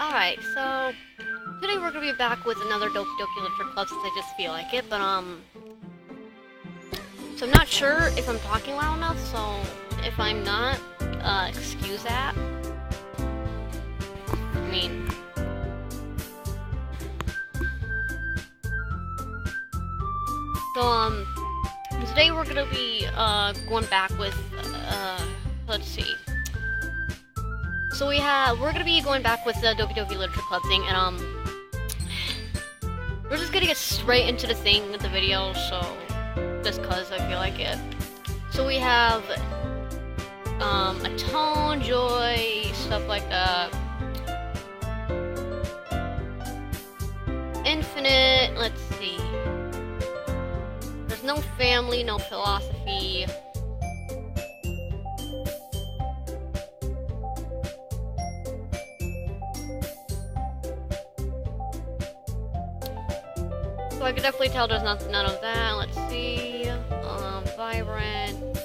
Alright, so today we're gonna be back with another Doki Doki Literature Club since I just feel like it, but so I'm not sure if I'm talking loud enough, so if I'm not, excuse that. I mean, so today we're gonna be going back with let's see. So we're gonna be going back with the Doki Doki Literature Club thing, and we're just gonna get straight into the thing with the video, so just cause I feel like it. So we have a tone, joy, stuff like that. Infinite, let's see. There's no family, no philosophy. So I can definitely tell there's none of that. Let's see. Vibrant.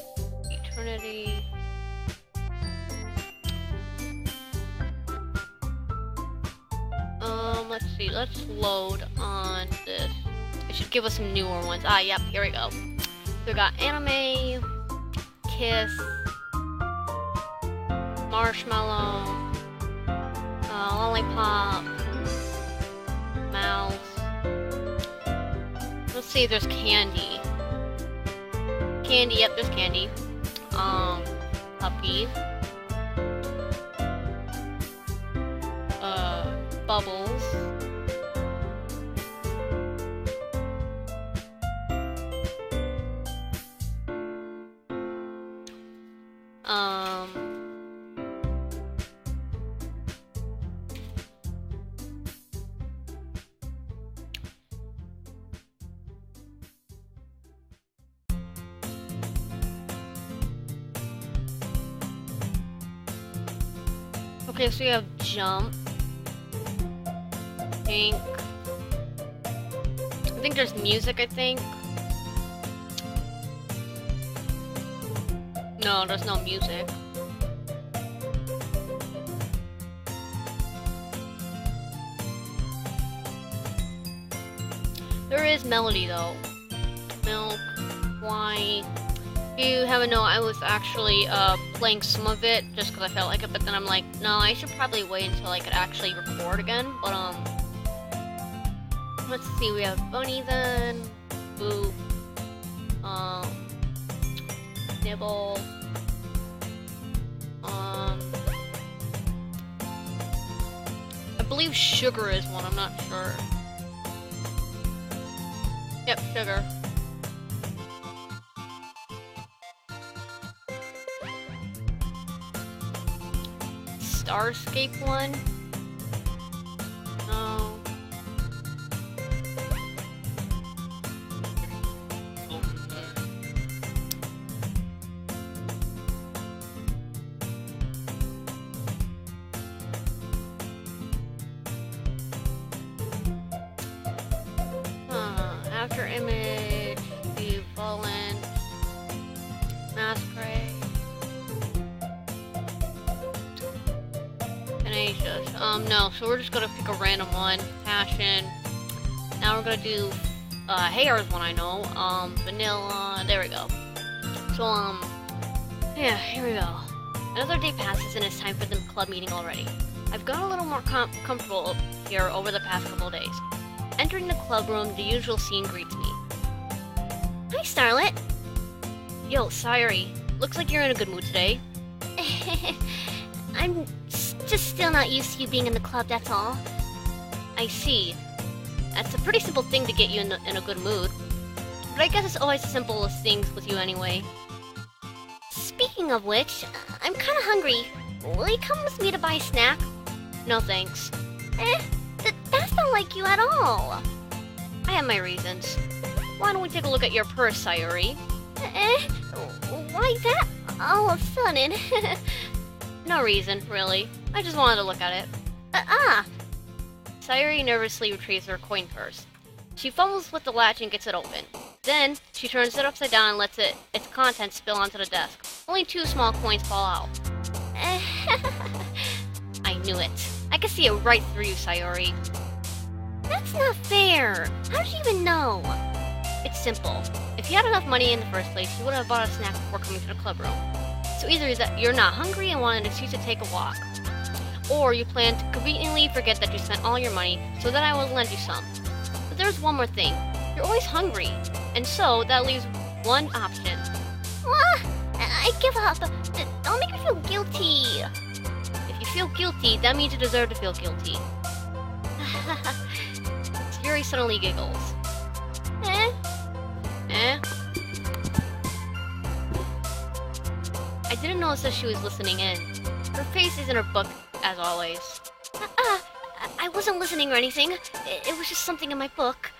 Eternity. Let's see. Let's load on this. It should give us some newer ones. Ah, yep. Here we go. So we got anime, kiss, marshmallow, lollipop, mouse. Let's see if there's candy. Candy, yep, there's candy. Puppy. Bubbles. Okay, so we have jump. I think there's music, I think. No, there's no music. There is melody though. Milk, wine. If you haven't known, I was actually playing some of it just because I felt like it, but then I'm like, no, I should probably wait until I could actually record again. But let's see, we have Bunny then, Boop, Nibble, I believe Sugar is one, I'm not sure. Yep, Sugar. Starscape one? No. After image, view fallen, masquerade, tenacious. No, so we're just gonna pick a random one. Passion. Now we're gonna do hair is one I know. Vanilla. There we go. So yeah, here we go. Another day passes and it's time for the club meeting already. I've gotten a little more comfortable here over the past couple of days. Entering the club room, the usual scene greets me. Hi, Starlet. Yo, Sayuri. Looks like you're in a good mood today. I'm just still not used to you being in the club, that's all. I see. That's a pretty simple thing to get you in a good mood. But I guess it's always the simplest things with you anyway. Speaking of which, I'm kinda hungry. Will you come with me to buy a snack? No thanks. That's not like you at all. I have my reasons. Why don't we take a look at your purse, Sayuri? Why that all of a sudden? No reason, really. I just wanted to look at it. Sayuri nervously retrieves her coin purse. She fumbles with the latch and gets it open. Then, she turns it upside down and lets its contents spill onto the desk. Only 2 small coins fall out. I knew it. I can see it right through you, Sayori. That's not fair. How did you even know? It's simple. If you had enough money in the first place, you would have bought a snack before coming to the club room. So either that you're not hungry and want an excuse to take a walk, or you plan to conveniently forget that you spent all your money, so that I will lend you some. But there's one more thing. You're always hungry, and so that leaves one option. I give up. Don't make me feel guilty. If you feel guilty, that means you deserve to feel guilty. Yuri suddenly giggles. I didn't notice that she was listening in. Her face is in her book, as always. I wasn't listening or anything. It was just something in my book.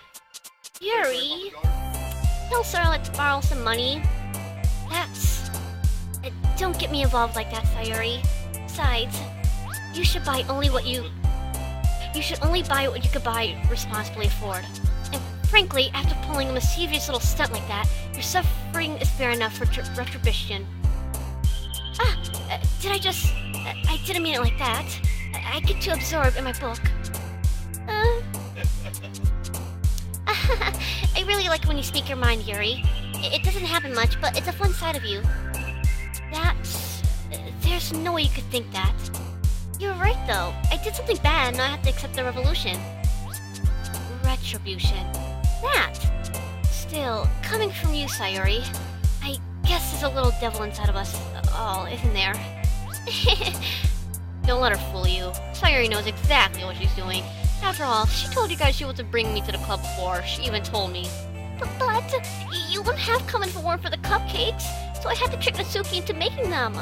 Yuri, tell Sarah to borrow some money. That's... don't get me involved like that, Sayori. Besides, you should buy only what you... You should only buy what you could buy responsibly afford. And frankly, after pulling a mischievous little stunt like that, your suffering is fair enough for retribution. Did I just... I didn't mean it like that. I get too absorbed in my book. I really like when you speak your mind, Yuri. It doesn't happen much, but it's a fun side of you. That's... There's no way you could think that. You're right, though. I did something bad, and I have to accept the revolution. Retribution. That! Still, coming from you, Sayori, I guess there's a little devil inside of us all, isn't there? Don't let her fool you. Sayori knows exactly what she's doing. After all, she told you guys she was to bring me to the club before. She even told me. But you wouldn't have come in for the cupcakes, so I had to trick Natsuki into making them.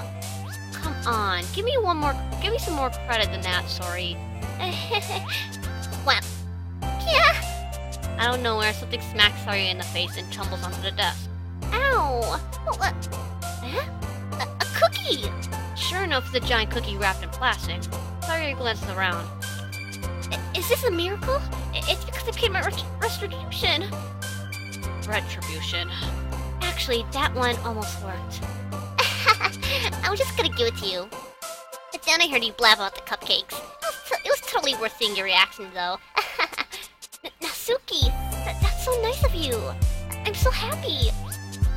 Come on, give me some more credit than that, sorry. Well, yeah. Out of nowhere, something smacks Sayori in the face and tumbles onto the desk. Ow! What? A cookie! Sure enough, it's a giant cookie wrapped in plastic. Sayori glances around. Is this a miracle? It's because I paid my retribution. Retribution. Actually, that one almost worked. I was just gonna give it to you. But then I heard you blab about the cupcakes. It was totally worth seeing your reaction, though. Natsuki, that's so nice of you. I'm so happy.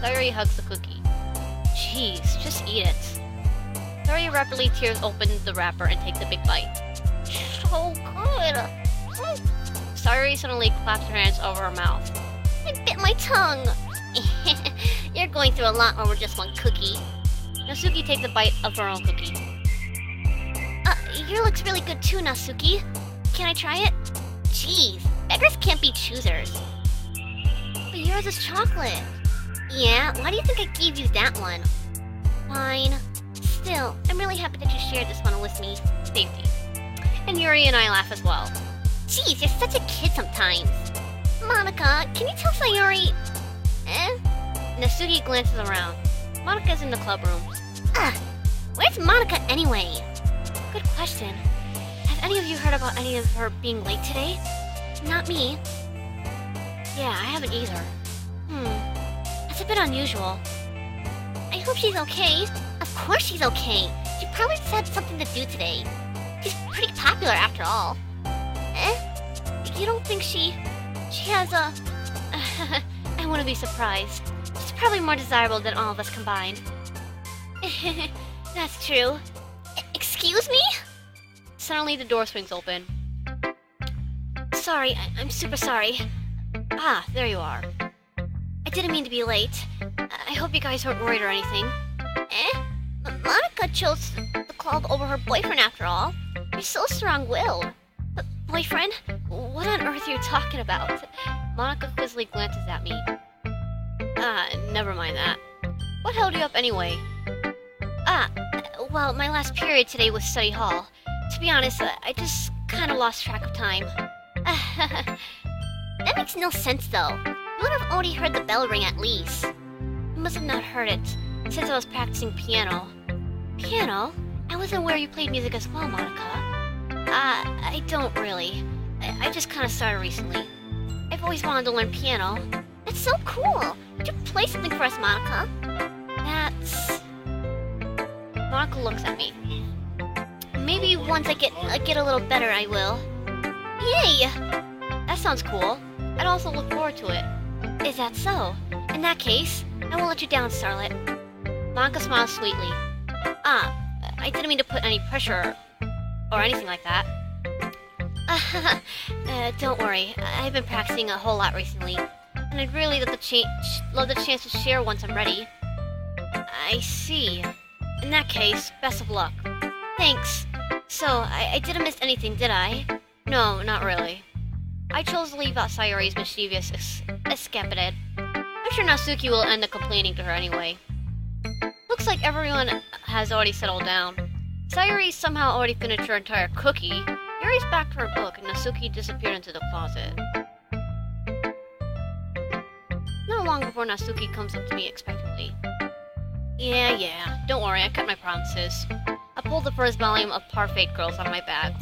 Sayori hugs the cookie. Jeez, just eat it. Sayori rapidly tears open the wrapper and takes a big bite. So good. Sayori suddenly claps her hands over her mouth. I bit my tongue. You're going through a lot over just one cookie. Natsuki takes a bite of her own cookie. Yours looks really good too, Natsuki. Can I try it? Jeez, beggars can't be choosers. But yours is chocolate. Yeah, why do you think I gave you that one? Fine. Still, I'm really happy that you shared this one with me. Safety. And Yuri and I laugh as well. Jeez, you're such a kid sometimes. Monica, can you tell Sayori... Natsuki glances around. Monika's in the club room. Where's Monica anyway? Good question. Have any of you heard about any of her being late today? Not me. Yeah, I haven't either. That's a bit unusual. I hope she's okay. Of course she's okay. She probably just had something to do today. She's pretty popular after all. You don't think she has a... I wouldn't be surprised. She's probably more desirable than all of us combined. That's true. Excuse me? Suddenly the door swings open. Sorry, I'm super sorry. Ah, there you are. I didn't mean to be late. I hope you guys weren't worried or anything. Monica chose the club over her boyfriend after all. You're so strong-willed. Boyfriend? What on earth are you talking about? Monica quizzly glances at me. Never mind that. What held you up anyway? Well, my last period today was study hall. To be honest, I just kind of lost track of time. That makes no sense, though. You would have already heard the bell ring at least. You must have not heard it, since I was practicing piano. Piano? I wasn't aware you played music as well, Monica. I don't really. I just kind of started recently. I've always wanted to learn piano. That's so cool! Would you play something for us, Monica? That's... Monica looks at me. Maybe maybe once I get a little better, I will. Yay! That sounds cool. I'd also look forward to it. Is that so? In that case, I won't let you down, Starlet. Manga smiles sweetly. I didn't mean to put any pressure or anything like that. Don't worry. I've been practicing a whole lot recently, and I'd really love the chance to share once I'm ready. I see. In that case, best of luck. Thanks. So, I didn't miss anything, did I? No, not really. I chose to leave out Sayori's mischievous escapade. I'm sure Natsuki will end up complaining to her anyway. Looks like everyone has already settled down. Sayori somehow already finished her entire cookie. Yuri's back to her book, and Natsuki disappeared into the closet. Not long before Natsuki comes up to me expectantly. Yeah, don't worry, I kept my promises. I pulled the first volume of Parfait Girls out of my bag.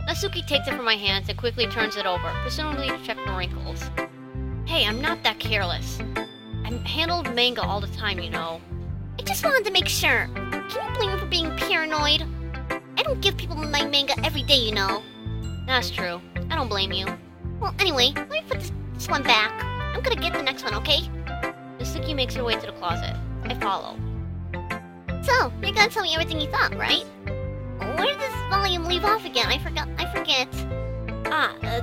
Natsuki takes it from my hands and quickly turns it over, presumably to check for wrinkles. Hey, I'm not that careless. I handled manga all the time, you know. I just wanted to make sure. Can you blame me for being paranoid? I don't give people my manga every day, you know. That's true. I don't blame you. Well, anyway, let me put this one back. I'm gonna get the next one, okay? Natsuki makes her way to the closet. I follow. So, you're gonna tell me everything you thought, right? Where did this volume leave off again? I forget.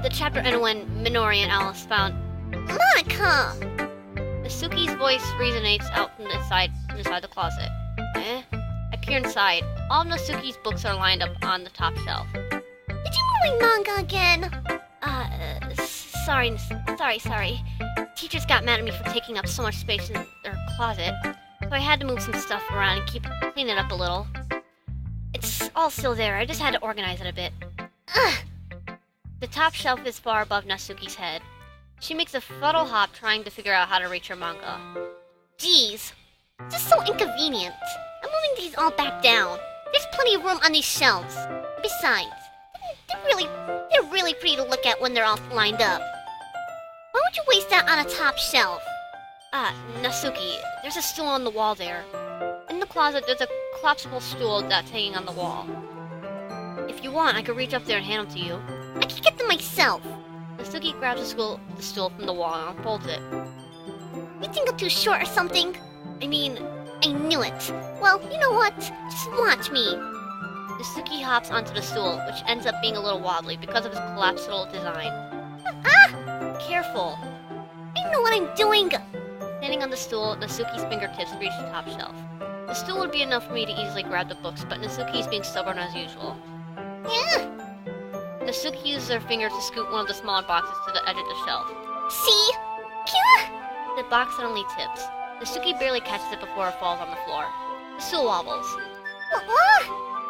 The chapter ended when Minori and Alice found... Monica! Natsuki's voice resonates out from inside the closet. I peer inside. All of Natsuki's books are lined up on the top shelf. Did you move my manga again? Sorry. Teachers got mad at me for taking up so much space in their closet, so I had to move some stuff around and clean it up a little. It's all still there, I just had to organize it a bit. Ugh! The top shelf is far above Natsuki's head. She makes a subtle hop trying to figure out how to reach her manga. Jeez, this is so inconvenient. I'm moving these all back down. There's plenty of room on these shelves. Besides, they're really pretty to look at when they're all lined up. Why would you waste that on a top shelf? Natsuki, there's a stool on the wall there. In the closet, there's a collapsible stool that's hanging on the wall. If you want, I could reach up there and hand them to you. I can get them myself. Natsuki grabs the stool from the wall and unfolds it. You think I'm too short or something? I mean, I knew it. Well, you know what? Just watch me. Natsuki hops onto the stool, which ends up being a little wobbly because of its collapsible design. Careful. I know what I'm doing. Standing on the stool, Natsuki's fingertips reach the top shelf. The stool would be enough for me to easily grab the books, but Natsuki's being stubborn as usual. Yeah. Natsuki uses her fingers to scoop one of the smaller boxes to the edge of the shelf. See? The box suddenly tips. Natsuki barely catches it before it falls on the floor. The stool wobbles.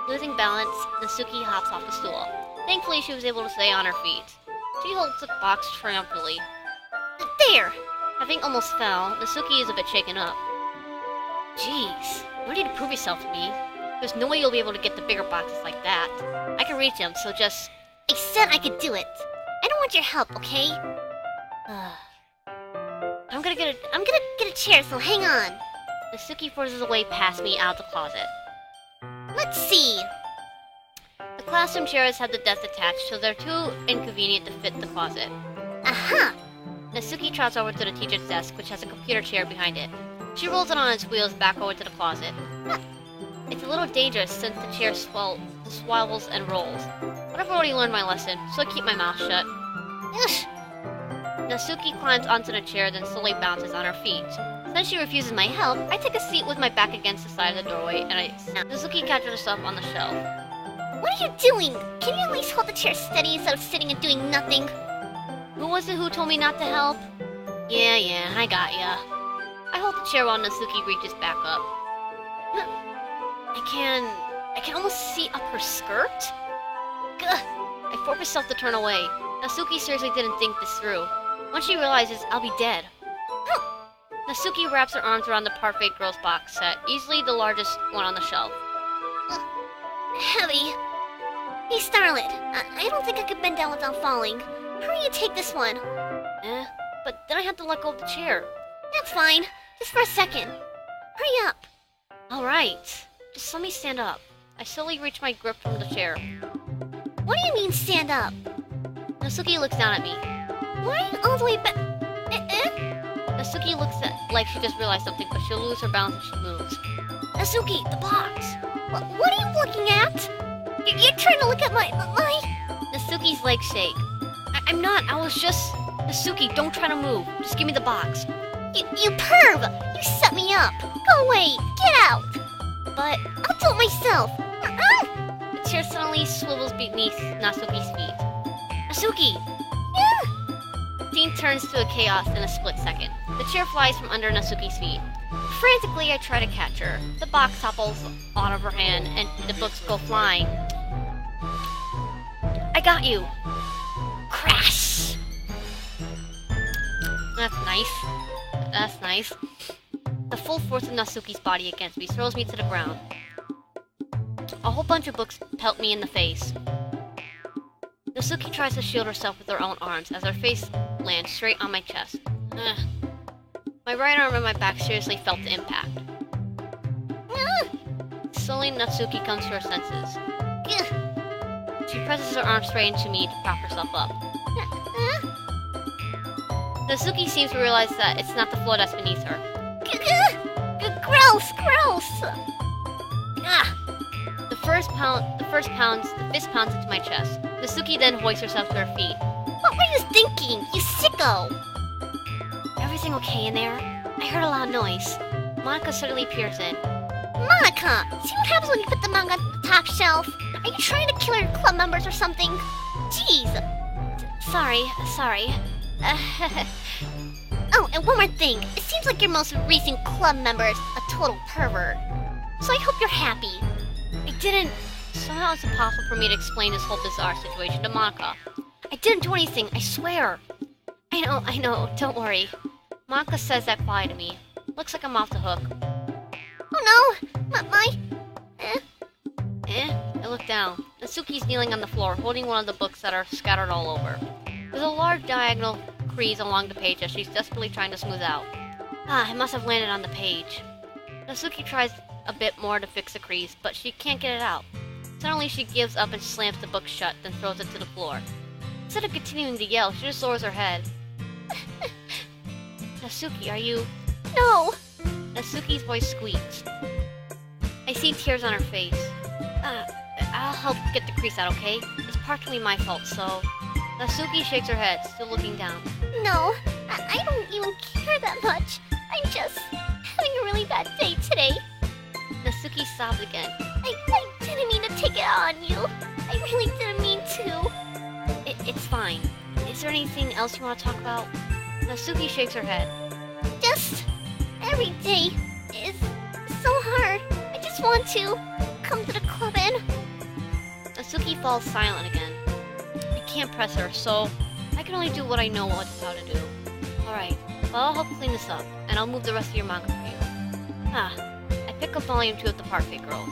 Losing balance, Natsuki hops off the stool. Thankfully, she was able to stay on her feet. She holds the box triumphantly. There! Having almost fell, Natsuki is a bit shaken up. Jeez, you ready to prove yourself to me? There's no way you'll be able to get the bigger boxes like that. I can reach them, so just... I said I could do it. I don't want your help, okay? I'm gonna get a chair, so hang on. Natsuki forces a way past me out of the closet. Let's see. The classroom chairs have the desk attached, so they're too inconvenient to fit the closet. Aha! Natsuki trots over to the teacher's desk, which has a computer chair behind it. She rolls it on its wheels back over to the closet. It's a little dangerous since the chair swivels and rolls. But I've already learned my lesson, so I keep my mouth shut. Natsuki climbs onto the chair, then slowly bounces on her feet. Since she refuses my help, I take a seat with my back against the side of the doorway, and I snap. Natsuki catches herself on the shelf. What are you doing? Can you at least hold the chair steady instead of sitting and doing nothing? Who was it who told me not to help? Yeah, I got ya. I hold the chair while Natsuki reaches back up. I can almost see up her skirt? Gah! I force myself to turn away. Natsuki seriously didn't think this through. Once she realizes, I'll be dead. Natsuki wraps her arms around the Parfait Girls box set, easily the largest one on the shelf. Heavy. Hey, Starlet, I don't think I could bend down without falling. Hurry and take this one. But then I have to let go of the chair. That's fine. Just for a second. Hurry up. Alright. Just let me stand up. I slowly reach my grip from the chair. What do you mean, stand up? Natsuki looks down at me. Why are you all the way back? Natsuki looks like she just realized something, but she'll lose her balance if she moves. Natsuki, the box. What are you looking at? You're trying to look at my... Natsuki's legs shake. I'm not. I was just... Natsuki, don't try to move. Just give me the box. You perv! You set me up! Go away! Get out! But... I'll do it myself! The chair suddenly swivels beneath Natsuki's feet. Natsuki! Yeah. The scene turns to a chaos in a split second. The chair flies from under Natsuki's feet. Frantically, I try to catch her. The box topples out of her hand, and the books go flying. I got you! Crash! That's nice. That's nice. The full force of Natsuki's body against me throws me to the ground. A whole bunch of books pelt me in the face. Natsuki tries to shield herself with her own arms as her face lands straight on my chest. Ugh. My right arm and my back seriously felt the impact. Slowly, Natsuki comes to her senses. She presses her arm straight into me to prop herself up. Natsuki seems to realize that it's not the floor that's beneath her. Gross! Gross! The fist pounds into my chest. Natsuki then hoists herself to her feet. What were you thinking, you sicko? Everything okay in there? I heard a loud noise. Monica suddenly peers in. Monica! See what happens when you put the manga on the top shelf? Are you trying to kill your club members or something? Jeez! Sorry. Oh, and one more thing. It seems like your most recent club member is a total pervert. So I hope you're happy. I didn't... Somehow it's impossible for me to explain this whole bizarre situation to Monica. I didn't do anything, I swear. I know, don't worry. Monica says that quiet to me. Looks like I'm off the hook. Oh no! I look down. Natsuki's kneeling on the floor, holding one of the books that are scattered all over. There's a large diagonal crease along the page that she's desperately trying to smooth out. It must have landed on the page. Natsuki tries a bit more to fix the crease, but she can't get it out. Suddenly she gives up and slams the book shut, then throws it to the floor. Instead of continuing to yell, she just lowers her head. Natsuki, are you... No! Natsuki's voice squeaks. I see tears on her face. I'll help get the crease out, okay? It's partially my fault, so... Natsuki shakes her head, still looking down. No, I don't even care that much. I'm just having a really bad day today. Natsuki sobs again. I didn't mean to take it out on you. I really didn't mean to. It's fine. Is there anything else you want to talk about? Natsuki shakes her head. Just every day is so hard. I just want to come to the club and... Natsuki falls silent again. I can't press her, so I can only do what I know how to do. Alright, well I'll help clean this up, and I'll move the rest of your manga for you. I pick up volume 2 of the Parfait Girls.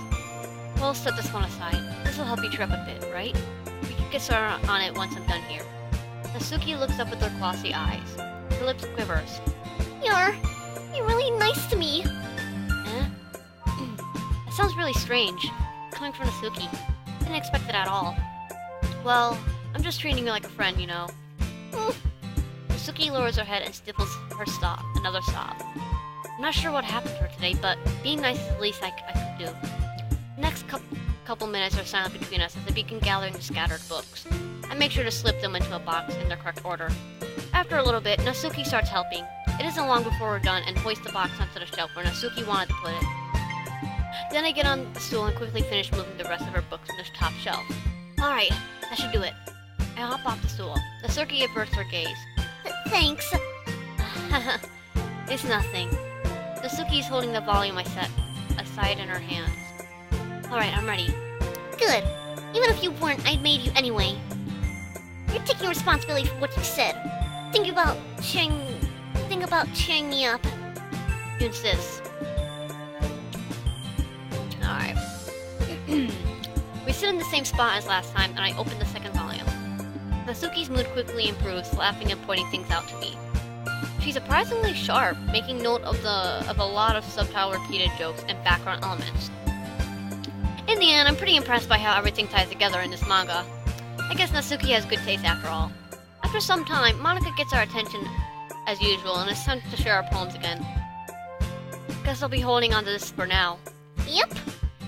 We'll set this one aside. This will help you trip a bit, right? We can get started on it once I'm done here. Natsuki looks up with her glossy eyes. Her lips quivers. You're really nice to me. That sounds really strange. Coming from Natsuki. Didn't expect it at all. Well, I'm just treating you like a friend, you know. Natsuki lowers her head and stifles her sob, another sob. I'm not sure what happened to her today, but being nice is the least I could do. The next couple minutes are silent between us as I begin gathering the scattered books. I make sure to slip them into a box in their correct order. After a little bit, Natsuki starts helping. It isn't long before we're done and hoist the box onto the shelf where Natsuki wanted to put it. Then I get on the stool and quickly finish moving the rest of her books to the top shelf. Alright, that should do it. I hop off the stool. Natsuki averts her gaze. Thanks. It's nothing. Natsuki's holding the volume I set aside in her hands. Alright, I'm ready. Good. Even if you weren't, I'd made you anyway. You're taking responsibility for what you said. Think about cheering me up. You insist. Alright. We sit in the same spot as last time, and I open the second volume. Natsuki's mood quickly improves, laughing and pointing things out to me. She's surprisingly sharp, making note of a lot of subtle repeated jokes and background elements. In the end, I'm pretty impressed by how everything ties together in this manga. I guess Natsuki has good taste after all. After some time, Monica gets our attention as usual, and it's time to share our poems again. Guess I'll be holding on to this for now. Yep.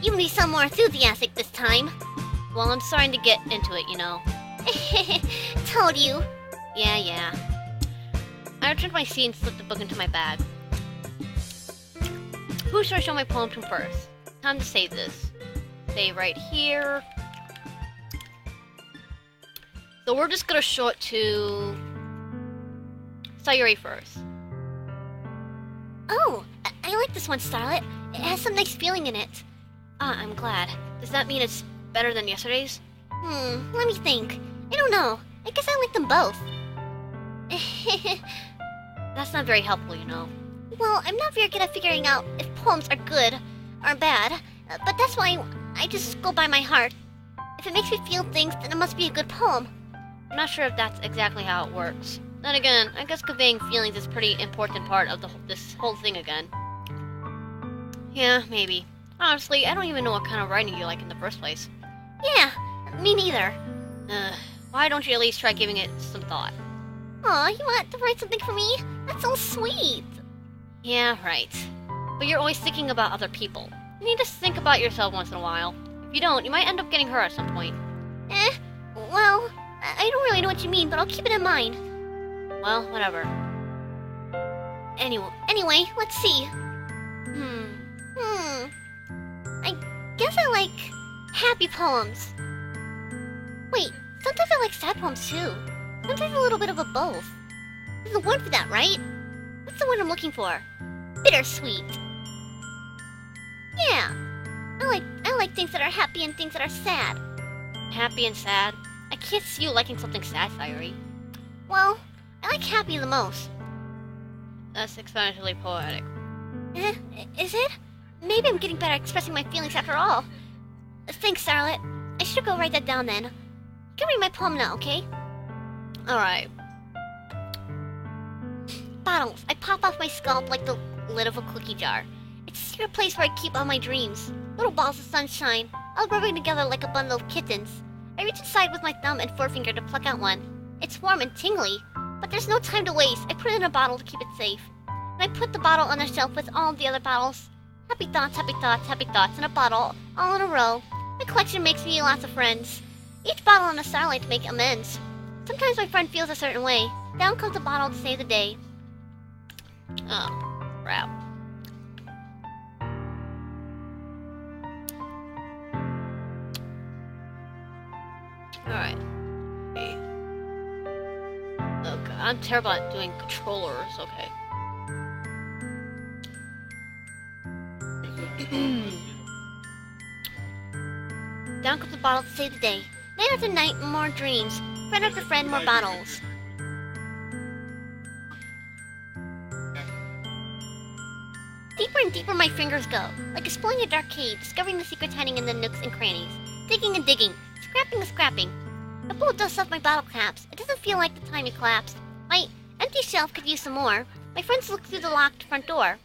You may sound more enthusiastic this time. Well, I'm starting to get into it, you know. Told you. Yeah. I returned my seat and slipped the book into my bag. Who should I show my poem to first? Time to save this. Save right here. So we're just gonna show it to Sayuri first. Oh, I like this one, Starlet. It has some nice feeling in it. Ah, I'm glad. Does that mean it's better than yesterday's? Let me think. I don't know. I guess I like them both. That's not very helpful, you know. Well, I'm not very good at figuring out if poems are good or bad, but that's why I just go by my heart. If it makes me feel things, then it must be a good poem. I'm not sure if that's exactly how it works. Then again, I guess conveying feelings is a pretty important part of this whole thing again. Yeah, maybe. Honestly, I don't even know what kind of writing you like in the first place. Yeah, me neither. Why don't you at least try giving it some thought? Aw, you want to write something for me? That's so sweet. Yeah, right. But you're always thinking about other people. You need to think about yourself once in a while. If you don't, you might end up getting hurt at some point. Well, I don't really know what you mean, but I'll keep it in mind. Well, whatever. Anyway, let's see. I guess I like happy poems. Wait, sometimes I like sad poems too. Sometimes a little bit of a both. There's a word for that, right? What's the word I'm looking for? Bittersweet. Yeah. I like things that are happy and things that are sad. Happy and sad? I can't see you liking something sad, Sayuri. Well, I like happy the most. That's exponentially poetic. Is it? Maybe I'm getting better at expressing my feelings after all. Thanks, Starlet. I should go write that down then. You can read my poem now, okay? Alright. Bottles. I pop off my scalp like the lid of a cookie jar. It's a secret place where I keep all my dreams. Little balls of sunshine, all rubbing together like a bundle of kittens. I reach inside with my thumb and forefinger to pluck out one. It's warm and tingly, but there's no time to waste. I put it in a bottle to keep it safe. And I put the bottle on the shelf with all the other bottles. Happy thoughts, happy thoughts, happy thoughts in a bottle, all in a row. My collection makes me lots of friends. Each bottle on a starlight to make amends. Sometimes my friend feels a certain way. Down comes the bottle to save the day. Oh, crap. Alright. Okay. Oh god, I'm terrible at doing controllers, okay. Down comes the bottle to save the day. Night after night, more dreams. Friend after friend, more bottles. Deeper and deeper my fingers go, like exploring a dark cave, discovering the secrets hiding in the nooks and crannies. Digging and digging, scrapping and scrapping. I pull dust off my bottle caps. It doesn't feel like the time it collapsed. My empty shelf could use some more. My friends look through the locked front door.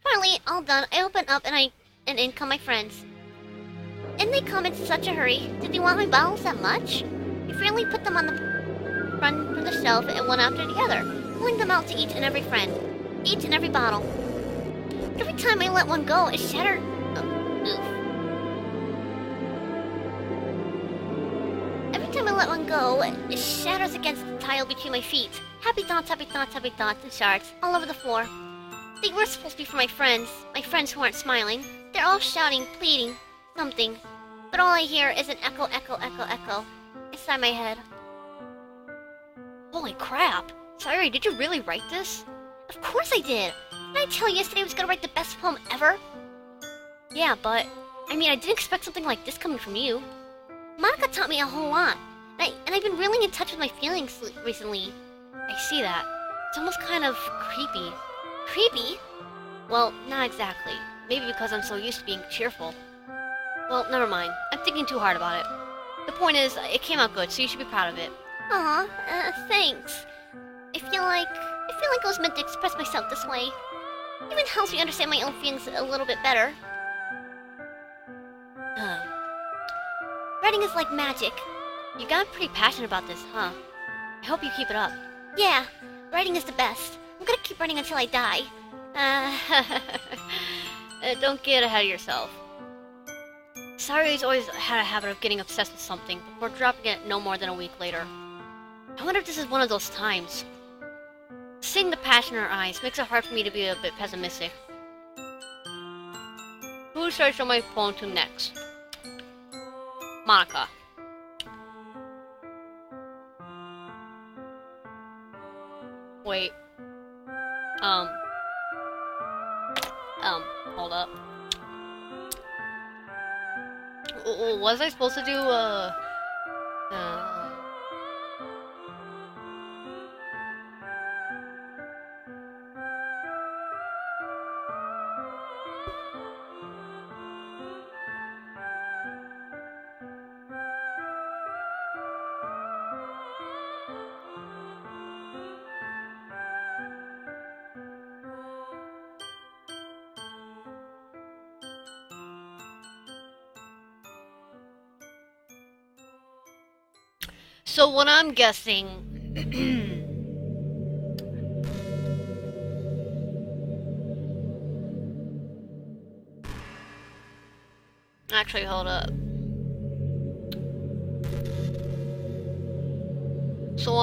Finally, all done, I open up and in come my friends. And they come in such a hurry. Did they want my bottles that much? I freely put them on the front from the shelf and one after the other, pulling them out to each and every friend, each and every bottle. Every time I let one go, it shattered. Every time I let one go, it shatters against the tile between my feet. Happy thoughts, happy thoughts, happy thoughts, and shards all over the floor. They were supposed to be for my friends who aren't smiling. They're all shouting, pleading, something. But all I hear is an echo, echo, echo, echo inside my head. Holy crap! Sayuri, did you really write this? Of course I did! Didn't I tell you yesterday I was gonna write the best poem ever? Yeah, but... I mean, I didn't expect something like this coming from you. Monica taught me a whole lot. And I've been really in touch with my feelings recently. I see that. It's almost kind of creepy. Creepy? Well, not exactly. Maybe because I'm so used to being cheerful. Well, never mind. I'm thinking too hard about it. The point is, it came out good, so you should be proud of it. Aw, thanks. I feel like I was meant to express myself this way. It even helps me understand my own feelings a little bit better. Writing is like magic. You got pretty passionate about this, huh? I hope you keep it up. Yeah, writing is the best. I'm gonna keep writing until I die. Don't get ahead of yourself. Sayori's always had a habit of getting obsessed with something before dropping it no more than a week later. I wonder if this is one of those times. Seeing the passion in her eyes makes it hard for me to be a bit pessimistic. Who should I show my poem to next? Monica. Wait. Hold up. Was I supposed to do, So what I'm guessing... Actually, hold up. So,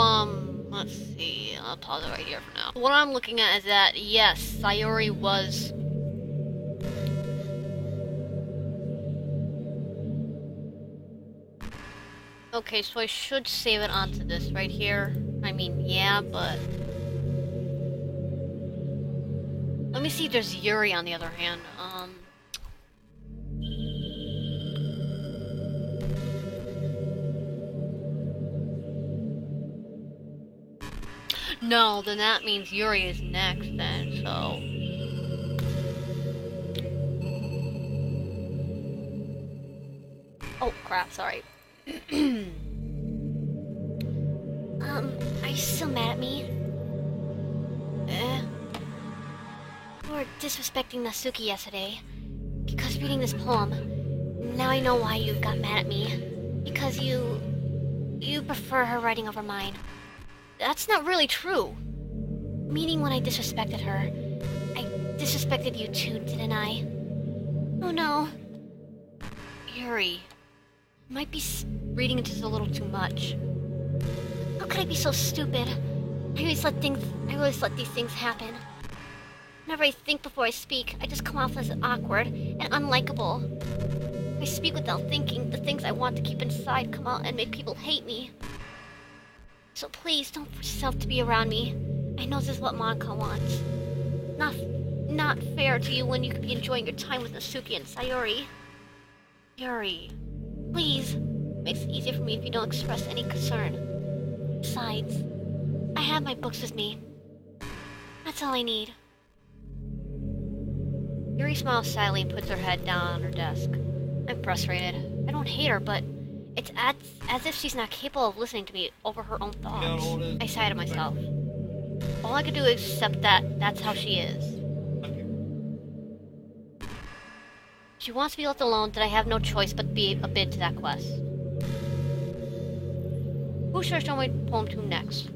let's see. I'll pause it right here for now. What I'm looking at is that, yes, Sayori was... Okay, so I should save it onto this right here. I mean, yeah, but... Let me see if there's Yuri on the other hand. No, then that means Yuri is next then, so... Oh, crap, sorry. Are you still mad at me? You were disrespecting Natsuki yesterday. Because reading this poem, now I know why you got mad at me. Because you prefer her writing over mine. That's not really true. Meaning when I disrespected her, I disrespected you too, didn't I? Oh no. Yuri, might be reading just a little too much. How could I be so stupid? I always let these things happen. Whenever I think before I speak, I just come off as awkward and unlikable. If I speak without thinking, the things I want to keep inside come out and make people hate me. So please, don't force yourself to be around me. I know this is what Monica wants. Not fair to you when you could be enjoying your time with Natsuki and Sayori. Yuri. Please. Makes it easier for me if you don't express any concern. Besides, I have my books with me. That's all I need. Yuri smiles sadly and puts her head down on her desk. I'm frustrated. I don't hate her, but it's as if she's not capable of listening to me over her own thoughts. I sigh to myself. All I can do is accept that that's how she is. She wants to be left alone, then I have no choice but to be a bid to that quest. Who should I show my poem to next?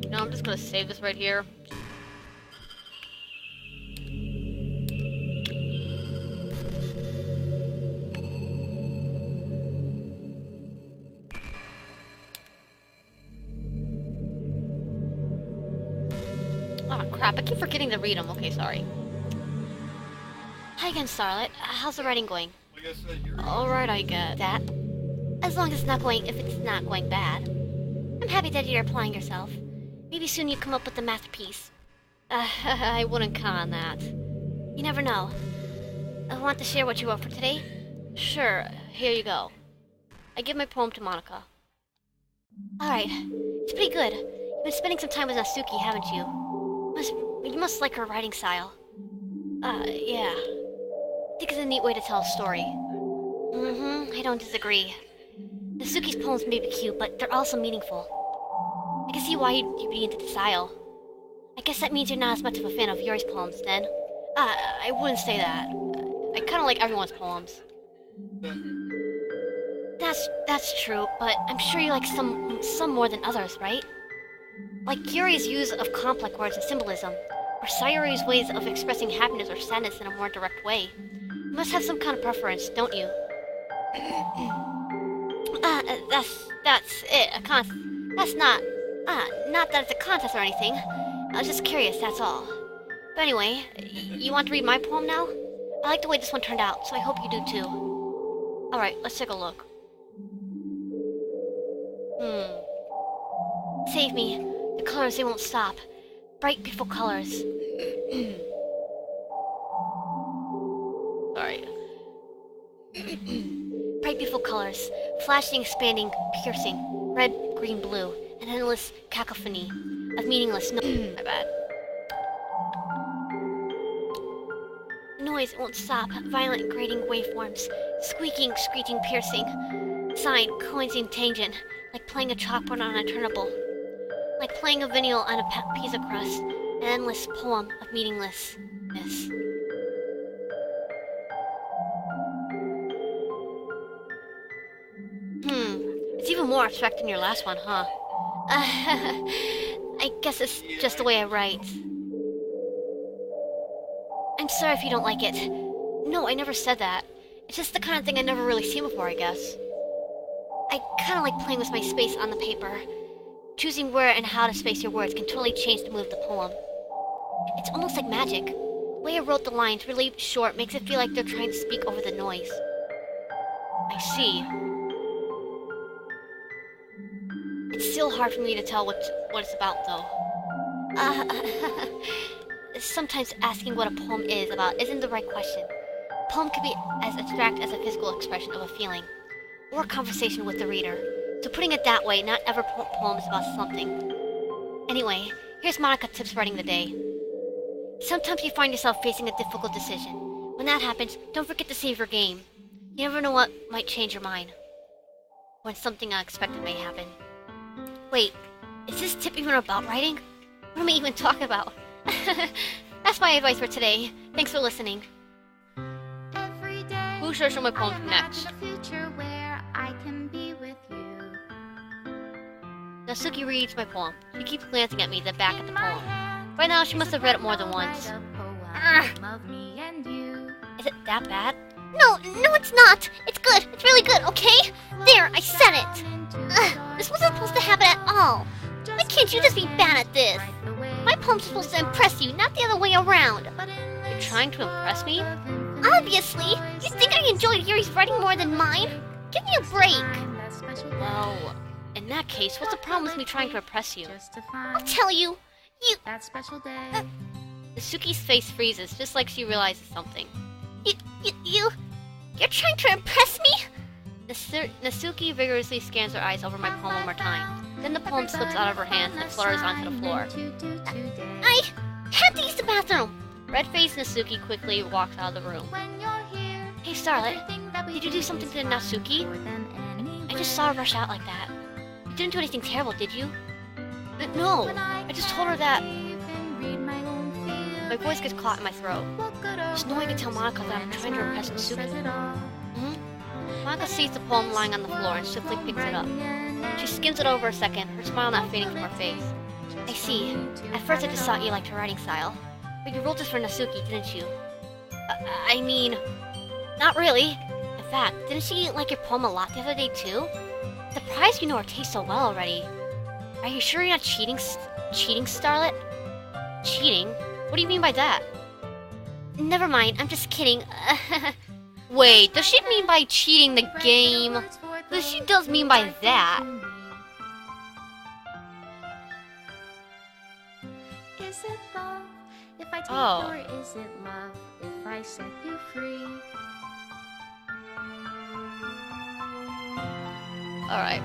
No, I'm just gonna save this right here. Oh crap, I keep forgetting to read them. Okay, sorry. Hi again, Starlet. How's the writing going? Alright, I get that. As long as if it's not going bad. I'm happy that you're applying yourself. Maybe soon you come up with a masterpiece. I wouldn't count on that. You never know. I want to share what you wrote for today. Sure, here you go. I give my poem to Monica. Alright, it's pretty good. You've been spending some time with Natsuki, haven't you? You must like her writing style. Yeah. I think it's a neat way to tell a story. I don't disagree. Natsuki's poems may be cute, but they're also meaningful. I can see why you'd be into the style. I guess that means you're not as much of a fan of Yuri's poems, then. I wouldn't say that. I kind of like everyone's poems. That's true, but I'm sure you like some more than others, right? Like Yuri's use of complex words and symbolism, or Sayori's ways of expressing happiness or sadness in a more direct way. You must have some kind of preference, don't you? That's it. That's not that it's a contest or anything. I was just curious, that's all. But anyway, you want to read my poem now? I like the way this one turned out, so I hope you do too. Alright, let's take a look. Save me. The colors, they won't stop. Bright, beautiful colors. Sorry. Bright, beautiful colors. Flashing, expanding, piercing. Red, green, blue. An endless cacophony of meaningless my bad. Noise, it won't stop. Violent, grating waveforms. Squeaking, screeching, piercing. Sine, coinciding, tangent. Like playing a chalkboard on a turntable. Like playing a vinyl on a pizza crust. An endless poem of meaninglessness. It's even more abstract than your last one, huh? I guess it's just the way I write. I'm sorry if you don't like it. No, I never said that. It's just the kind of thing I never really seen before, I guess. I kinda like playing with my space on the paper. Choosing where and how to space your words can totally change the mood of the poem. It's almost like magic. The way I wrote the lines really short makes it feel like they're trying to speak over the noise. I see. It's still hard for me to tell what it's about, though. Sometimes asking what a poem is about isn't the right question. A poem could be as abstract as a physical expression of a feeling, or a conversation with the reader. So putting it that way, not every poem is about something. Anyway, here's Monica tips for writing the day. Sometimes you find yourself facing a difficult decision. When that happens, don't forget to save your game. You never know what might change your mind. When something unexpected may happen. Wait, is this tip even about writing? What am I even talking about? That's my advice for today. Thanks for listening. Who should I show my poem to next? Natsuki reads my poem. She keeps glancing at me, then back at the poem. By now, she must have read it more than once. Is it that bad? No, it's not. It's good. It's really good, okay? There, I said it. This wasn't supposed to happen at all. Why can't you just be bad at this? My poem's supposed to impress you, not the other way around. You're trying to impress me? Obviously. You think I enjoyed Yuri's writing more than mine? Give me a break. Well, in that case, what's the problem with me trying to impress you? I'll tell you. Natsuki's face freezes, just like she realizes something. You're trying to impress me? Natsuki vigorously scans her eyes over my poem one more time. Then the poem slips out of her hands and flutters onto the floor. I had to use the bathroom. Red-faced Natsuki quickly walks out of the room. Hey, Starlet, did you do something to Natsuki? I just saw her rush out like that. You didn't do anything terrible, did you? No, I just told her that... My voice gets caught in my throat. Just knowing I can tell Monica that I'm trying to impress Natsuki. Monica sees the poem lying on the floor and swiftly picks it up. She skims it over a second, her smile not fading from her face. I see. At first I just thought you liked her writing style. But you wrote this for Natsuki, didn't you? I mean... Not really. In fact, didn't she like your poem a lot the other day too? Surprised you know her taste so well already. Are you sure you're not cheating, Starlet? Cheating? What do you mean by that? Never mind, I'm just kidding. Wait, does she mean by cheating the game? Because she does mean by that. Is it love if I take Oh. or is it love if I set you free? Alright.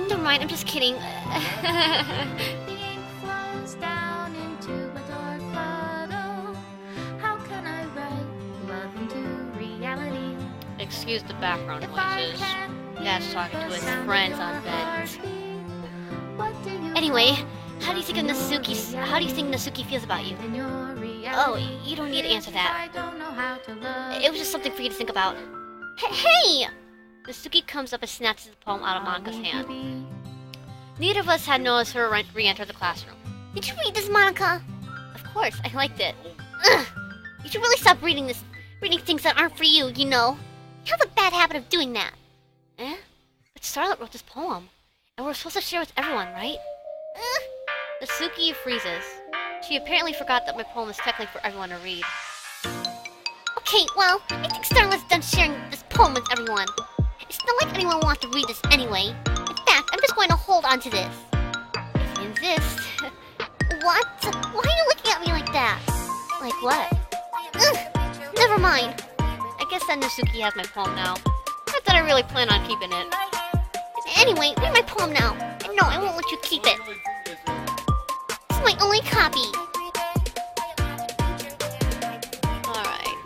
Never mind, I'm just kidding. The ink flows down into a dark puddle. How can I write love into reality? Excuse the background If I noises. can't Dad's talking to his friends on bed. What do you Anyway, How do you think Natsuki feels about you? Oh, you don't need to answer that. It was just something for you to think about. Hey! Natsuki comes up and snatches the poem out of Monika's hand. Neither of us had noticed her re-enter the classroom. Did you read this, Monika? Of course, I liked it. Ugh! You should really stop reading things that aren't for you, you know. You have a bad habit of doing that. Eh? But Starlight wrote this poem, and we're supposed to share it with everyone, right? Natsuki freezes. She apparently forgot that my poem is technically for everyone to read. Okay, well, I think Starlight's done sharing this poem with everyone. It's not like anyone wants to read this anyway. In fact, I'm just going to hold on to this. If you insist. What? Why are you looking at me like that? Like what? Ugh, never mind. I guess that Natsuki has my poem now. Not that I really plan on keeping it. Anyway, read my poem now. And no, I won't let you keep it. It's my only copy. Alright.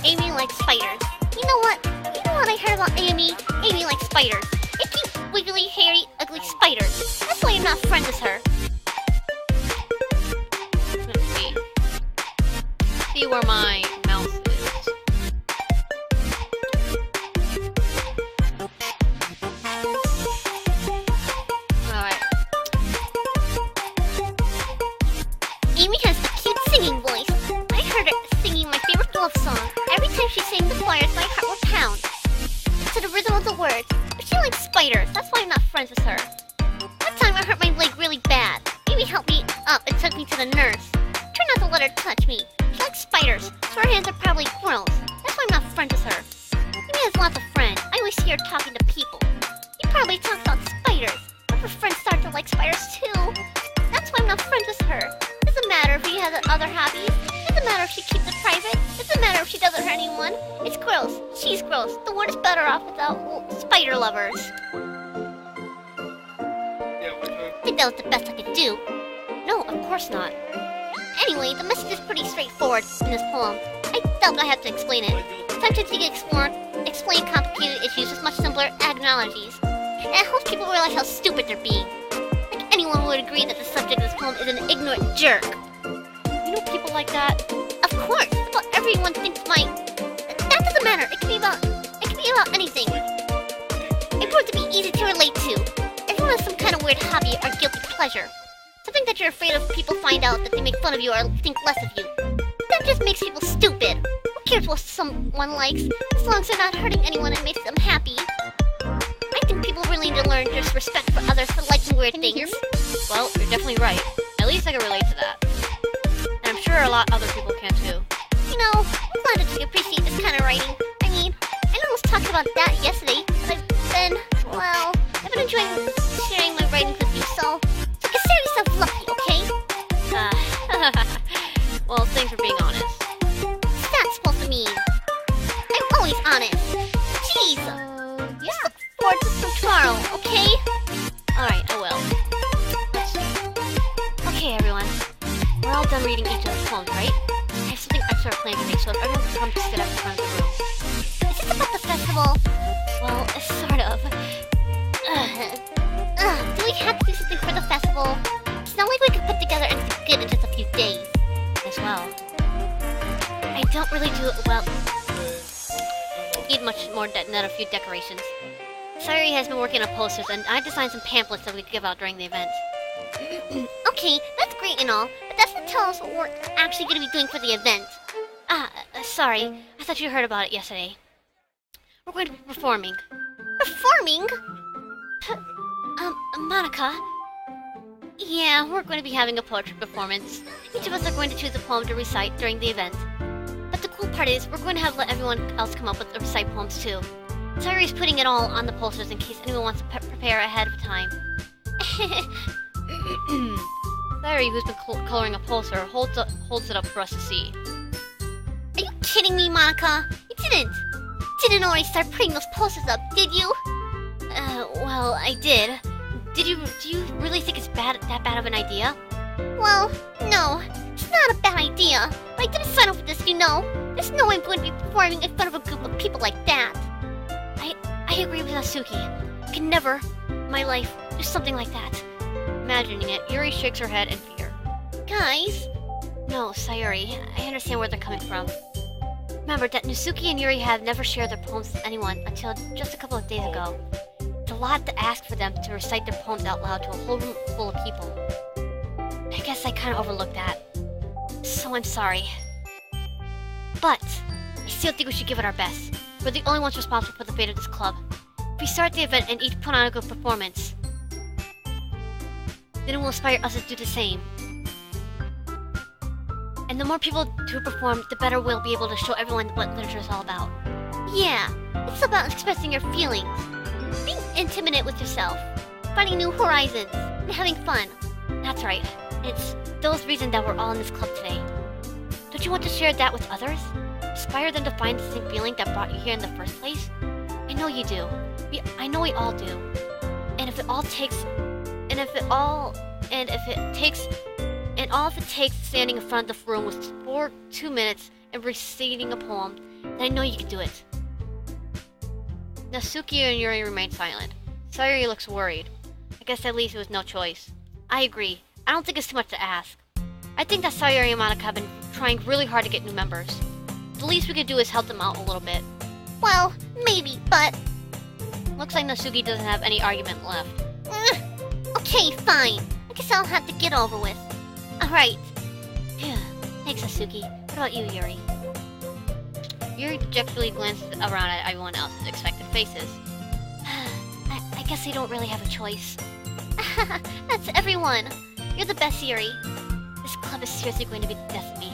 Amy likes spiders. You know what? I heard about Amy? Amy likes spiders. Icky, wiggly, hairy, ugly spiders. That's why I'm not friends with her. Let's see. See where my mouse is. Alright. Amy has a cute singing voice. I heard her singing my favorite love song. Every time she sang the chorus, my heart would pound to the rhythm of the words. But she likes spiders. That's why I'm not friends with her. One time I hurt my leg really bad. Amy helped me up and took me to the nurse. Try not to let her touch me. She likes spiders, so her hands are probably gross. That's why I'm not friends with her. Amy has lots of friends. I always see her talking to people. You probably talk about spiders. But her friends start to like spiders too. That's why I'm not friends with her. Doesn't matter if she has other hobbies. Doesn't matter if she keeps it private. Doesn't matter if she doesn't hurt anyone. It's gross. She's gross. The world is better off without spider lovers. I think that was the best I could do. No, of course not. Anyway, the message is pretty straightforward in this poem. I felt I had to explain it. Sometimes you can explain complicated issues with much simpler analogies. And I hope people realize how stupid they're being. Like anyone would agree that the subject of this poem is an ignorant jerk. You know people like that? Of course, that's what everyone thinks That doesn't matter. It can be about anything. I want it to be easy to relate to. Everyone has some kind of weird hobby or guilty pleasure. Something that you're afraid of people find out that they make fun of you or think less of you. That just makes people stupid. Who cares what someone likes, as long as they're not hurting anyone and makes them happy? I think people really need to learn just respect for others for liking weird things. Well, you're definitely right. At least I can relate to that. And I'm sure a lot other people can too. You know, I'm glad that you appreciate this kind of writing. I mean, I know I was talking about that yesterday, but I've been enjoying sharing my writing with you, so consider yourself lucky, okay? Well, thanks for being honest. What's that supposed to mean? I'm always honest. Jeez. Just look forward to some tomorrow, okay? Alright, I will. Let's see. Okay, everyone. We're all done reading each other's poems, right? I have something extra planned today, so if everyone can come to sit up in front of the room. Is this about the festival? Well, sort of. Do we have to do something for the festival? It's not like we could put together anything good in just a few days. As well. I don't really do it well. Need much more than a few decorations. Sayuri has been working on posters, and I designed some pamphlets that we could give out during the event. Okay, that's great and all, but that doesn't tell us what we're actually going to be doing for the event. Sorry. I thought you heard about it yesterday. We're going to be performing. Performing? Monika? Yeah, we're going to be having a poetry performance. Each of us are going to choose a poem to recite during the event. But the cool part is, we're going to let everyone else come up with recite poems too. Sayuri's putting it all on the posters in case anyone wants to prepare ahead of time. Sayuri, who's been coloring a poster, holds it up for us to see. Are you kidding me, Monika? You didn't already start putting those posters up, did you? Well, I did. Do you really think it's that bad of an idea? Well, no. It's not a bad idea. But I didn't sign up for this, you know. There's no way I'm going to be performing in front of a group of people like that. I agree with Natsuki. I can never, in my life, do something like that. Imagining it, Yuri shakes her head in fear. Guys? No, Sayuri, I understand where they're coming from. Remember that Natsuki and Yuri have never shared their poems with anyone until just a couple of days ago. It's a lot to ask for them to recite their poems out loud to a whole room full of people. I guess I kind of overlooked that. So I'm sorry. But I still think we should give it our best. We're the only ones responsible for the fate of this club. If we start the event and each put on a good performance, then it will inspire us to do the same. And the more people who perform, the better we'll be able to show everyone what literature is all about. Yeah, it's about expressing your feelings, being intimate with yourself, finding new horizons, and having fun. That's right. It's those reasons that we're all in this club today. Don't you want to share that with others? Inspire them to find the same feeling that brought you here in the first place? I know you do. I know we all do. And if all it takes standing in front of the room for 2 minutes and reciting a poem, then I know you can do it. Natsuki and Yuri remain silent. Sayuri looks worried. I guess that leaves you with no choice. I agree. I don't think it's too much to ask. I think that Sayuri and Monica have been trying really hard to get new members. The least we could do is help them out a little bit. Well, maybe, but... Looks like Natsuki doesn't have any argument left. Okay, fine. I guess I'll have to get over with. Alright. Phew. Thanks, Natsuki. What about you, Yuri? Yuri dejectedly glances around at everyone else's expected faces. I guess I don't really have a choice. That's everyone. You're the best, Yuri. This club is seriously going to be the death of me.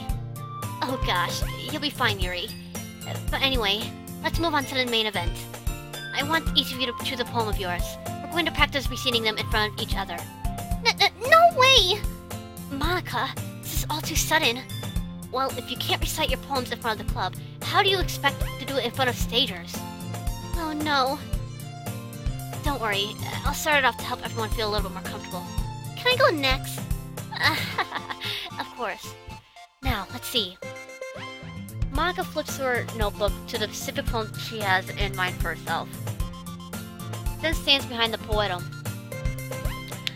Oh gosh, you'll be fine, Yuri. But anyway, let's move on to the main event. I want each of you to choose a poem of yours. We're going to practice reciting them in front of each other. No way! Monica, this is all too sudden. Well, if you can't recite your poems in front of the club, how do you expect to do it in front of stagers? Oh no. Don't worry, I'll start it off to help everyone feel a little bit more comfortable. Can I go next? Of course. Now, let's see. Monica flips her notebook to the specific poem she has in mind for herself. Then stands behind the poetum.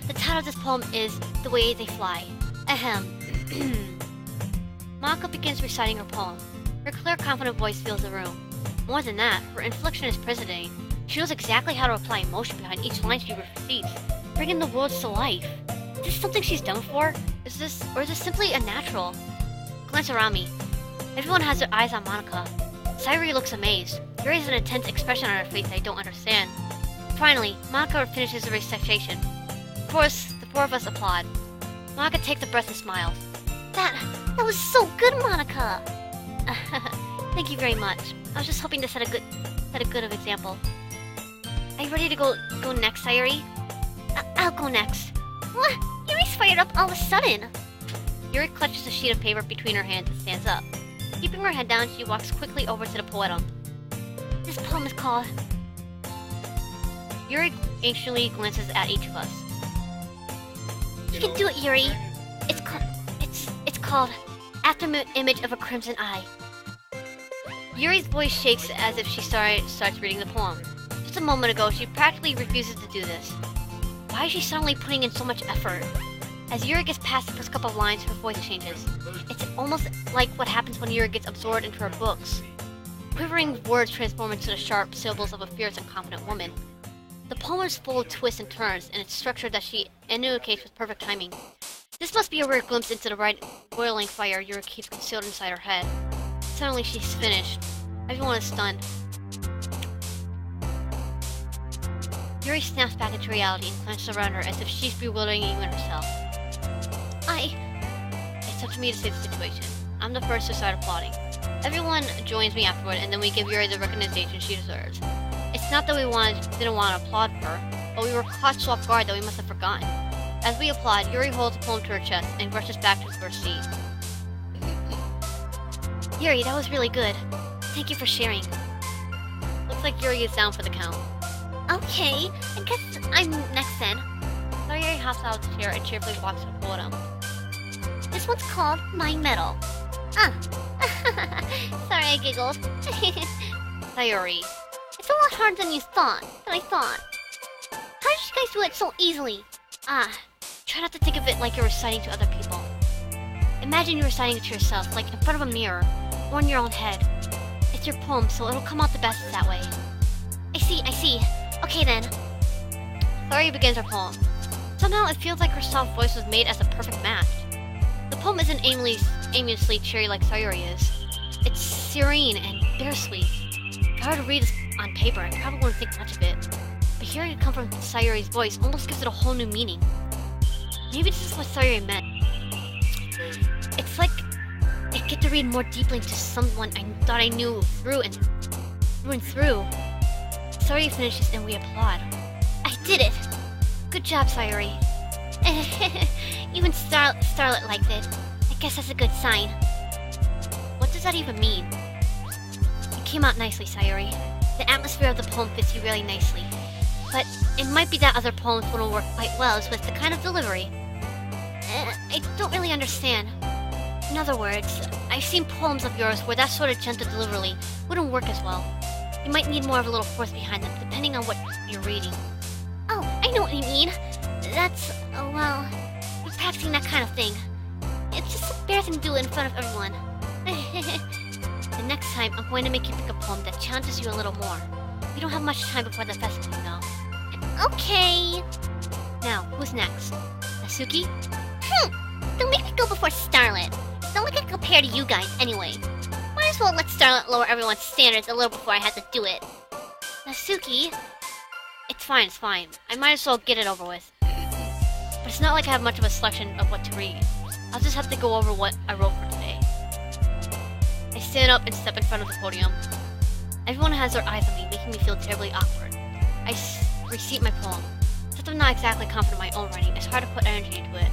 The title of this poem is The Way They Fly. Ahem. Monica begins reciting her poem. Her clear, confident voice fills the room. More than that, her inflection is pristine. She knows exactly how to apply emotion behind each line she recites, bringing the words to life. Is this something she's done before? Is this simply a natural? Glance around me. Everyone has their eyes on Monica. Sayuri looks amazed. There is an intense expression on her face I don't understand. Finally, Monica finishes the recitation. Of course, the four of us applaud. Monica takes a breath and smiles. That was so good, Monica! Thank you very much. I was just hoping to set a good of example. Are you ready to go next, Sayuri? I'll go next. What? Yuri's fired up all of a sudden. Yuri clutches a sheet of paper between her hands and stands up. Keeping her head down, she walks quickly over to the poetum. This poem is called... Yuri anxiously glances at each of us. You can do it, Yuri. It's called After Image of a Crimson Eye. Yuri's voice shakes as if she starts reading the poem. Just a moment ago, she practically refuses to do this. Why is she suddenly putting in so much effort? As Yuri gets past the first couple of lines, her voice changes. It's almost like what happens when Yuri gets absorbed into her books. Quivering words transform into the sharp syllables of a fierce and confident woman. The poem is full of twists and turns, and it's structured that she indicates with perfect timing. This must be a rare glimpse into the boiling fire Yuri keeps concealed inside her head. Suddenly she's finished. Everyone is stunned. Yuri snaps back into reality and glances around her as if she's bewildering even herself. It's up to me to save the situation. I'm the first to start applauding. Everyone joins me afterward, and then we give Yuri the recognition she deserves. It's not that we didn't want to applaud her, but we were caught so off guard that we must have forgotten. As we applaud, Yuri holds the poem to her chest and rushes back to her seat. Yuri, that was really good. Thank you for sharing. Looks like Yuri is down for the count. Okay, I guess I'm next then. So Yuri hops out of the chair and cheerfully walks to the podium. This one's called My Medal. Sorry I giggled. Sayuri. It's a lot harder than I thought. How did you guys do it so easily? Try not to think of it like you're reciting to other people. Imagine you're reciting it to yourself, like in front of a mirror, or in your own head. It's your poem, so it'll come out the best that way. I see. Okay then. Sayori begins her poem. Somehow it feels like her soft voice was made as a perfect match. The poem isn't aimlessly cheery like Sayori is. It's serene and bittersweet. If I were to read this on paper, I probably wouldn't think much of it. But hearing it come from Sayori's voice almost gives it a whole new meaning. Maybe this is what Sayori meant. It's like I get to read more deeply into someone I thought I knew through and through. Sayori finishes and we applaud. I did it! Good job, Sayori. Even Starlet liked it. I guess that's a good sign. What does that even mean? It came out nicely, Sayori. The atmosphere of the poem fits you really nicely. But it might be that other poems wouldn't work quite well as with the kind of delivery. I don't really understand. In other words, I've seen poems of yours where that sort of gentle delivery wouldn't work as well. You might need more of a little force behind them, depending on what you're reading. Oh, I know what you mean. That's, well, you're practicing that kind of thing. It's just embarrassing to do it in front of everyone. The next time, I'm going to make you pick a poem that challenges you a little more. We don't have much time before the festival, you know. Okay. Now, who's next? Natsuki? Don't make me go before Starlet. It's not like I compare to you guys anyway. Might as well let Starlet lower everyone's standards a little before I have to do it. Natsuki? It's fine. I might as well get it over with. But it's not like I have much of a selection of what to read. I'll just have to go over what I wrote for today. I stand up and step in front of the podium. Everyone has their eyes on me, making me feel terribly awkward. I recite my poem. Since I'm not exactly confident in my own writing, it's hard to put energy into it.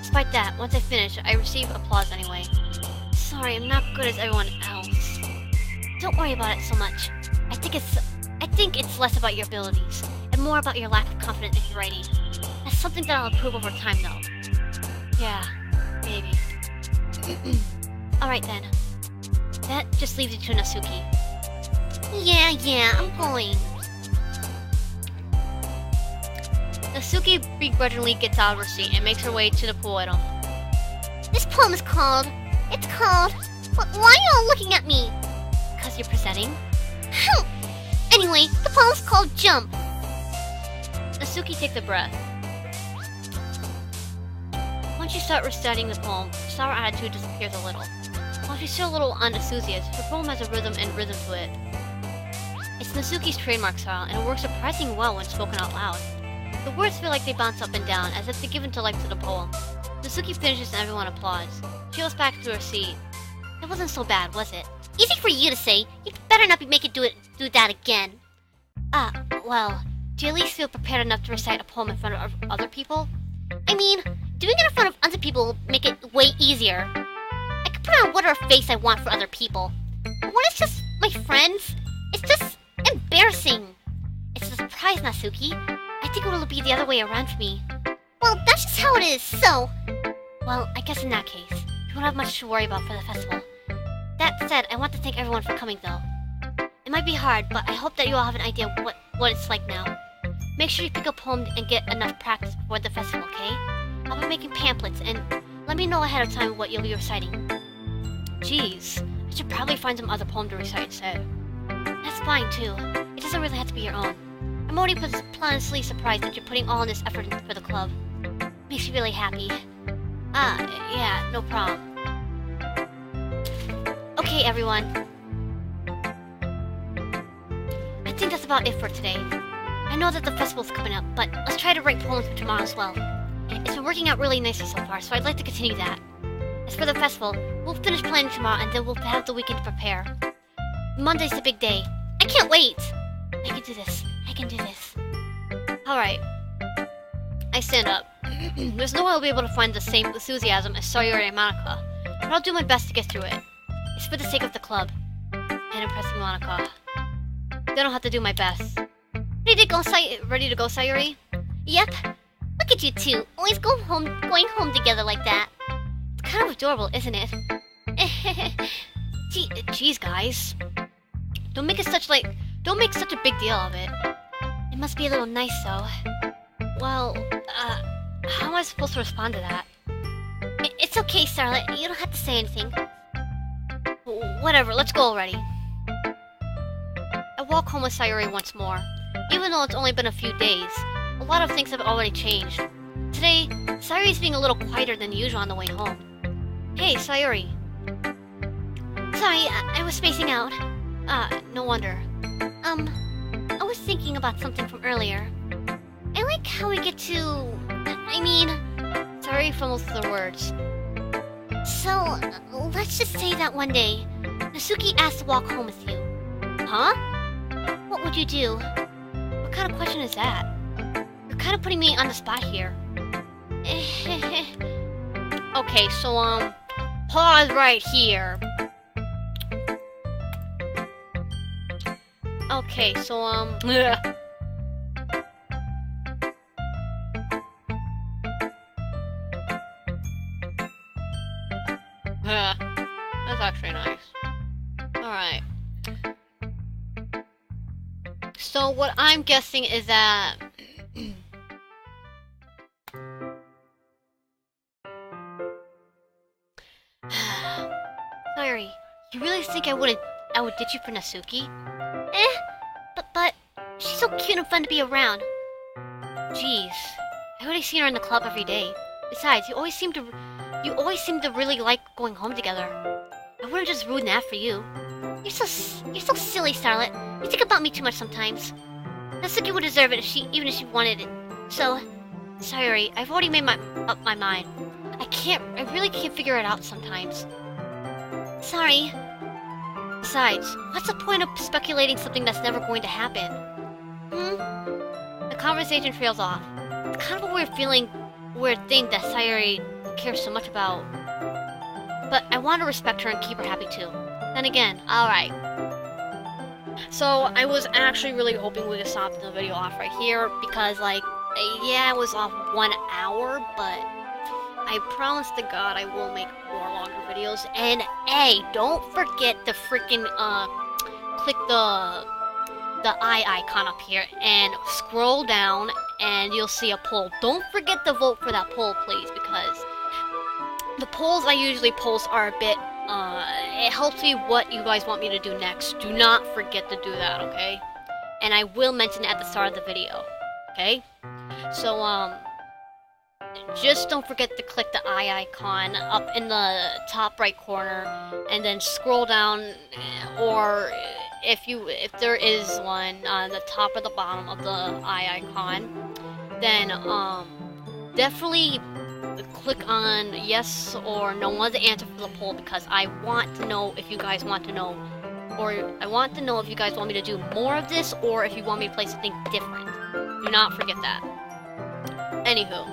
Despite that, once I finish, I receive applause anyway. Sorry, I'm not good as everyone else. Don't worry about it so much. I think it's less about your abilities, and more about your lack of confidence in your writing. That's something that I'll improve over time, though. Yeah, maybe. Alright then. That just leaves you to Natsuki. Yeah, I'm going. Natsuki begrudgingly gets out of her seat and makes her way to the pool item. This poem is called... Why are you all looking at me? Because you're presenting? Anyway, the poem's called Jump. Natsuki takes a breath. Once you start reciting the poem, sour attitude disappears a little. While she's still a little unenthusiastic, her poem has a rhythm to it. It's Natsuki's trademark style, and it works surprisingly well when spoken out loud. The words feel like they bounce up and down, as if they give into life to the poem. Natsuki finishes and everyone applauds. She goes back to her seat. It wasn't so bad, was it? Easy for you to say. You better not be making do that again. Well, do you at least feel prepared enough to recite a poem in front of other people? I mean, doing it in front of other people will make it way easier. I can put on whatever face I want for other people. But when it's just my friends, it's just embarrassing. It's a surprise, Natsuki. I think it'll be the other way around for me. Well, that's just how it is, so... Well, I guess in that case, you won't have much to worry about for the festival. That said, I want to thank everyone for coming, though. It might be hard, but I hope that you all have an idea of what it's like now. Make sure you pick a poem and get enough practice before the festival, okay? I'll be making pamphlets, and let me know ahead of time what you'll be reciting. Jeez, I should probably find some other poem to recite instead. That's fine, too. It doesn't really have to be your own. I'm already pleasantly surprised that you're putting all this effort in for the club. Makes me really happy. Yeah, no problem. Okay, everyone. I think that's about it for today. I know that the festival's coming up, but let's try to write poems for tomorrow as well. It's been working out really nicely so far, so I'd like to continue that. As for the festival, we'll finish planning tomorrow and then we'll have the weekend to prepare. Monday's the big day. I can't wait! I can do this. Alright. I stand up. There's no way I'll be able to find the same enthusiasm as Sayori and Monica, but I'll do my best to get through it. It's for the sake of the club. And impressing Monica. Then I'll have to do my best. Ready to go, Sayori? Yep. Look at you two, always going home together like that. It's kind of adorable, isn't it? Geez, guys. Don't make such a big deal of it. It must be a little nice, though. Well, How am I supposed to respond to that? It's okay, Starlet. You don't have to say anything. Whatever, let's go already. I walk home with Sayuri once more. Even though it's only been a few days, a lot of things have already changed. Today, Sayuri's being a little quieter than usual on the way home. Hey, Sayuri. Sorry, I was spacing out. No wonder. I was thinking about something from earlier. I like how we get to... I mean... Sayuri fumbles the words. So, let's just say that one day, Natsuki asked to walk home with you. Huh? What would you do? What kind of question is that? You're kind of putting me on the spot here. Okay, so, pause right here. Okay, so, that's actually nice. Alright. So what I'm guessing is that... Sayuri, you really think I would ditch you for Natsuki? But she's so cute and fun to be around. Jeez, I already see her in the club every day. Besides, you always seem to really like going home together. I wouldn't just ruin that for you. You're so silly, Starlet. You think about me too much sometimes. Natsuki would deserve it even if she wanted it. So, Sayuri, I've already made up my mind. I really can't figure it out sometimes. sorry. Besides, what's the point of speculating something that's never going to happen? The conversation trails off. It's kind of a weird thing that Sayuri cares so much about. But I want to respect her and keep her happy too. Then again, alright. So, I was actually really hoping we could stop the video off right here, because, like, yeah, it was off 1 hour, but I promise to God I will make more longer videos. And, hey, don't forget to freaking, click the eye icon up here and scroll down and you'll see a poll. Don't forget to vote for that poll, please, because the polls I usually post are a bit, it helps me what you guys want me to do next. Do not forget to do that, okay? And I will mention it at the start of the video, okay? So, just don't forget to click the eye icon up in the top right corner, and then scroll down, or if there is one on the top or the bottom of the eye icon, then definitely click on yes or no as the answer for the poll, because I want to know if you guys want to know, or I want to know if you guys want me to do more of this, or if you want me to play something different. Do not forget that. Anywho.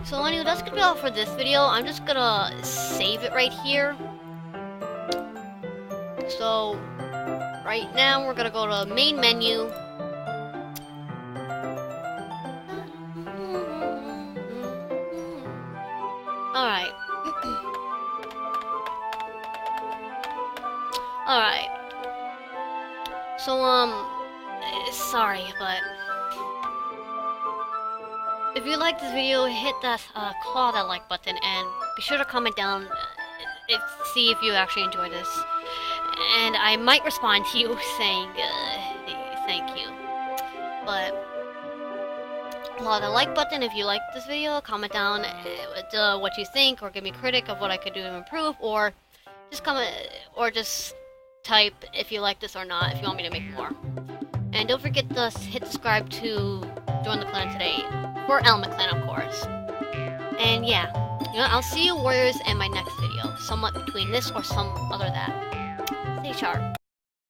So anyway, that's gonna be all for this video. I'm just gonna save it right here. So, right now we're gonna go to main menu. Alright. Alright. So, sorry, but if you like this video, hit that, claw that like button, and be sure to comment down, see if you actually enjoy this. And I might respond to you saying, thank you. But, claw the like button if you like this video, comment down what you think, or give me a critic of what I could do to improve, or just comment, or just type if you like this or not, if you want me to make more. And don't forget to hit subscribe to join the clan today. For Element Clan, of course. And yeah, I'll see you warriors in my next video. Somewhat between this or some other that. Stay sharp.